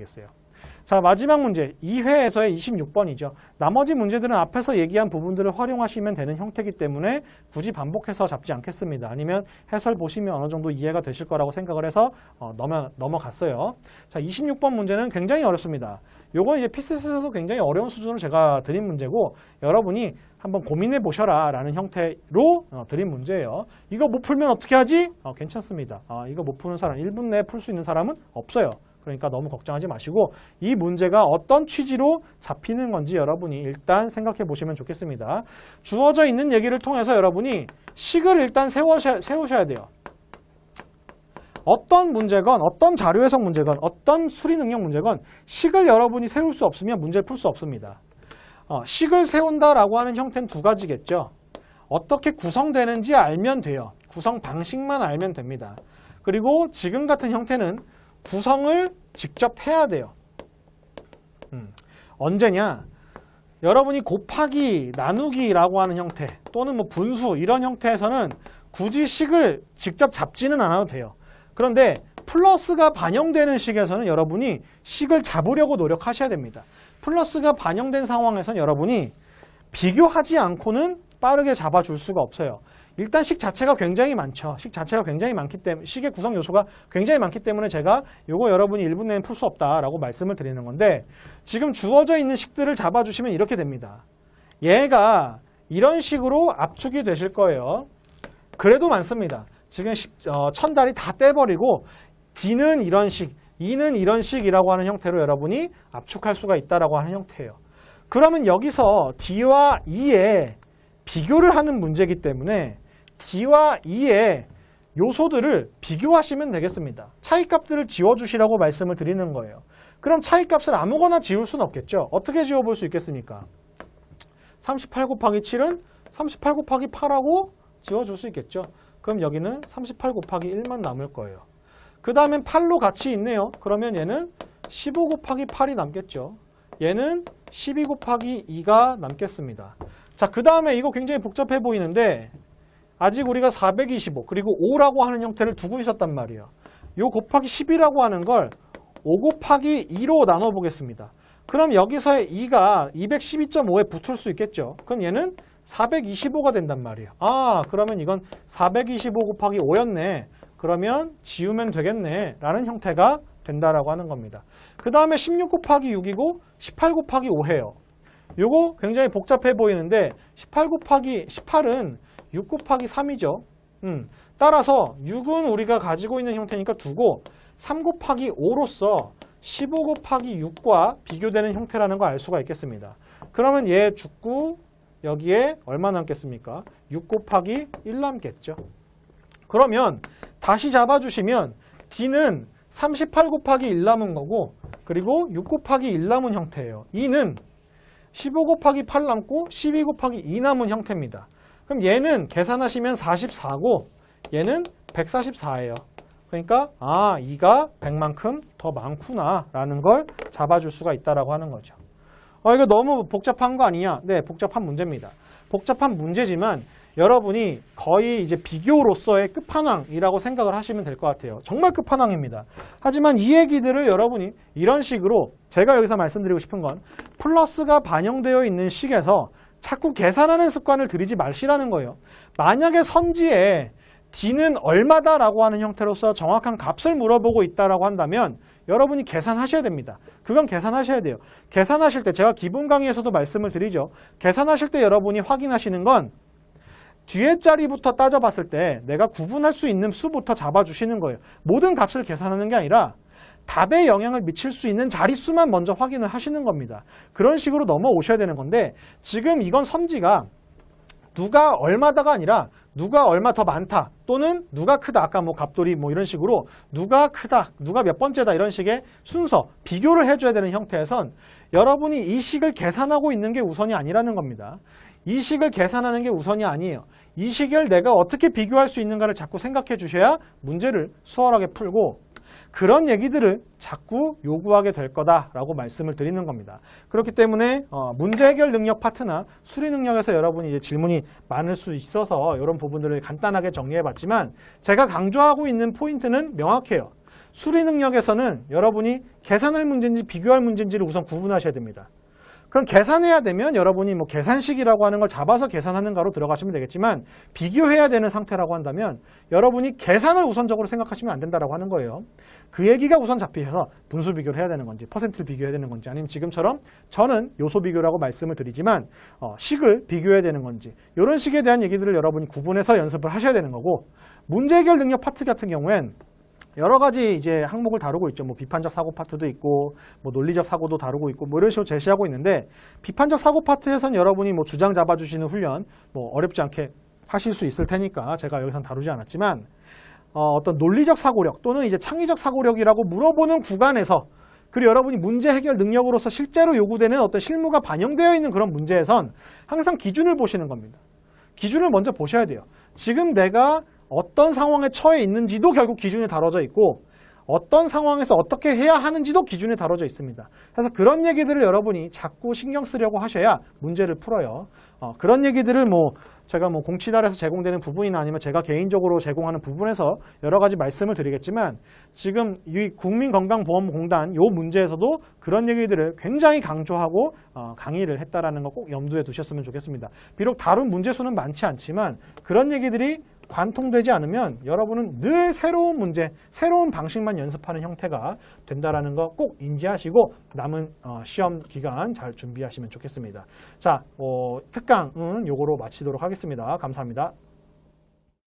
되겠어요. 자, 마지막 문제 2회에서의 26번이죠. 나머지 문제들은 앞에서 얘기한 부분들을 활용하시면 되는 형태이기 때문에 굳이 반복해서 잡지 않겠습니다. 아니면 해설 보시면 어느 정도 이해가 되실 거라고 생각을 해서 넘어갔어요. 자, 26번 문제는 굉장히 어렵습니다. 요건 이제 피스에서도 굉장히 어려운 수준으로 제가 드린 문제고 여러분이 한번 고민해 보셔라 라는 형태로 드린 문제예요. 이거 못 풀면 어떻게 하지? 괜찮습니다. 이거 못 푸는 사람, 1분 내에 풀 수 있는 사람은 없어요. 그러니까 너무 걱정하지 마시고 이 문제가 어떤 취지로 잡히는 건지 여러분이 일단 생각해 보시면 좋겠습니다. 주어져 있는 얘기를 통해서 여러분이 식을 일단 세우셔야 돼요. 어떤 문제건 어떤 자료 해석 문제건 어떤 수리 능력 문제건 식을 여러분이 세울 수 없으면 문제를 풀 수 없습니다. 식을 세운다라고 하는 형태는 두 가지겠죠. 어떻게 구성되는지 알면 돼요. 구성 방식만 알면 됩니다. 그리고 지금 같은 형태는 구성을 직접 해야 돼요. 언제냐? 여러분이 곱하기, 나누기라고 하는 형태 또는 뭐 분수 이런 형태에서는 굳이 식을 직접 잡지는 않아도 돼요. 그런데 플러스가 반영되는 식에서는 여러분이 식을 잡으려고 노력하셔야 됩니다. 플러스가 반영된 상황에서는 여러분이 비교하지 않고는 빠르게 잡아줄 수가 없어요. 일단 식 자체가 굉장히 많죠. 식 자체가 굉장히 많기 때문에 식의 구성 요소가 굉장히 많기 때문에 제가 요거 여러분이 1분 내에 풀 수 없다라고 말씀을 드리는 건데 지금 주어져 있는 식들을 잡아주시면 이렇게 됩니다. 얘가 이런 식으로 압축이 되실 거예요. 그래도 많습니다. 지금 1000자리 다 떼버리고 D는 이런 식, E는 이런 식이라고 하는 형태로 여러분이 압축할 수가 있다라고 하는 형태예요. 그러면 여기서 D와 E의 비교를 하는 문제이기 때문에 D와 E의 요소들을 비교하시면 되겠습니다. 차이값들을 지워주시라고 말씀을 드리는 거예요. 그럼 차이값을 아무거나 지울 수는 없겠죠. 어떻게 지워볼 수 있겠습니까? 38 곱하기 7은 38 곱하기 8하고 지워줄 수 있겠죠. 그럼 여기는 38 곱하기 1만 남을 거예요. 그 다음엔 8로 같이 있네요. 그러면 얘는 15 곱하기 8이 남겠죠. 얘는 12 곱하기 2가 남겠습니다. 자, 그 다음에 이거 굉장히 복잡해 보이는데 아직 우리가 425 그리고 5라고 하는 형태를 두고 있었단 말이에요. 요 곱하기 10이라고 하는 걸 5 곱하기 2로 나눠보겠습니다. 그럼 여기서의 2가 212.5에 붙을 수 있겠죠. 그럼 얘는 425가 된단 말이에요. 그러면 이건 425 곱하기 5였네. 그러면 지우면 되겠네 라는 형태가 된다라고 하는 겁니다. 그 다음에 16 곱하기 6이고 18 곱하기 5예요. 요거 굉장히 복잡해 보이는데 18 곱하기 18은 6 곱하기 3이죠. 따라서 6은 우리가 가지고 있는 형태니까 두고 3 곱하기 5로서 15 곱하기 6과 비교되는 형태라는 걸 알 수가 있겠습니다. 그러면 얘 죽고 여기에 얼마 남겠습니까? 6 곱하기 1 남겠죠. 그러면 다시 잡아주시면 D는 38 곱하기 1 남은 거고 그리고 6 곱하기 1 남은 형태예요. E는 15 곱하기 8 남고 12 곱하기 2 남은 형태입니다. 그럼 얘는 계산하시면 44고 얘는 144예요. 그러니까 2가 100만큼 더 많구나 라는 걸 잡아줄 수가 있다라고 하는 거죠. 이거 너무 복잡한 거 아니냐? 네, 복잡한 문제입니다. 복잡한 문제지만 여러분이 거의 이제 비교로서의 끝판왕이라고 생각을 하시면 될 것 같아요. 정말 끝판왕입니다. 하지만 이 얘기들을 여러분이 이런 식으로 제가 여기서 말씀드리고 싶은 건 플러스가 반영되어 있는 식에서 자꾸 계산하는 습관을 들이지 마시라는 거예요. 만약에 선지에 D는 얼마다라고 하는 형태로서 정확한 값을 물어보고 있다라고 한다면 여러분이 계산하셔야 됩니다. 그건 계산하셔야 돼요. 계산하실 때 제가 기본 강의에서도 말씀을 드리죠. 계산하실 때 여러분이 확인하시는 건 뒤에 자리부터 따져봤을 때 내가 구분할 수 있는 수부터 잡아주시는 거예요. 모든 값을 계산하는 게 아니라 답에 영향을 미칠 수 있는 자릿수만 먼저 확인을 하시는 겁니다. 그런 식으로 넘어오셔야 되는 건데 지금 이건 선지가 누가 얼마다가 아니라 누가 얼마 더 많다 또는 누가 크다 아까 뭐 갑돌이 뭐 이런 식으로 누가 크다 누가 몇 번째다 이런 식의 순서 비교를 해줘야 되는 형태에선 여러분이 이 식을 계산하고 있는 게 우선이 아니라는 겁니다. 이 식을 계산하는 게 우선이 아니에요. 이 식을 내가 어떻게 비교할 수 있는가를 자꾸 생각해 주셔야 문제를 수월하게 풀고 그런 얘기들을 자꾸 요구하게 될 거다라고 말씀을 드리는 겁니다. 그렇기 때문에 문제 해결 능력 파트나 수리 능력에서 여러분이 이제 질문이 많을 수 있어서 이런 부분들을 간단하게 정리해 봤지만 제가 강조하고 있는 포인트는 명확해요. 수리 능력에서는 여러분이 계산할 문제인지 비교할 문제인지를 우선 구분하셔야 됩니다. 그럼 계산해야 되면 여러분이 뭐 계산식이라고 하는 걸 잡아서 계산하는가로 들어가시면 되겠지만 비교해야 되는 상태라고 한다면 여러분이 계산을 우선적으로 생각하시면 안 된다라고 하는 거예요. 그 얘기가 우선 잡히셔서 분수 비교를 해야 되는 건지 퍼센트를 비교해야 되는 건지 아니면 지금처럼 저는 요소 비교라고 말씀을 드리지만 식을 비교해야 되는 건지 이런 식에 대한 얘기들을 여러분이 구분해서 연습을 하셔야 되는 거고 문제 해결 능력 파트 같은 경우엔 여러 가지 이제 항목을 다루고 있죠. 뭐 비판적 사고 파트도 있고, 뭐 논리적 사고도 다루고 있고, 뭐 이런 식으로 제시하고 있는데 비판적 사고 파트에선 여러분이 뭐 주장 잡아주시는 훈련 뭐 어렵지 않게 하실 수 있을 테니까 제가 여기선 다루지 않았지만 어떤 논리적 사고력 또는 이제 창의적 사고력이라고 물어보는 구간에서 그리고 여러분이 문제 해결 능력으로서 실제로 요구되는 어떤 실무가 반영되어 있는 그런 문제에선 항상 기준을 보시는 겁니다. 기준을 먼저 보셔야 돼요. 지금 내가 어떤 상황에 처해 있는지도 결국 기준에 다뤄져 있고 어떤 상황에서 어떻게 해야 하는지도 기준에 다뤄져 있습니다. 그래서 그런 얘기들을 여러분이 자꾸 신경 쓰려고 하셔야 문제를 풀어요. 그런 얘기들을 뭐 제가 뭐 공치달에서 제공되는 부분이나 아니면 제가 개인적으로 제공하는 부분에서 여러 가지 말씀을 드리겠지만 지금 이 국민건강보험공단 요 문제에서도 그런 얘기들을 굉장히 강조하고 강의를 했다라는 거 꼭 염두에 두셨으면 좋겠습니다. 비록 다룬 문제 수는 많지 않지만 그런 얘기들이 관통되지 않으면 여러분은 늘 새로운 문제, 새로운 방식만 연습하는 형태가 된다라는 거 꼭 인지하시고 남은 시험 기간 잘 준비하시면 좋겠습니다. 자, 특강은 요거로 마치도록 하겠습니다. 감사합니다.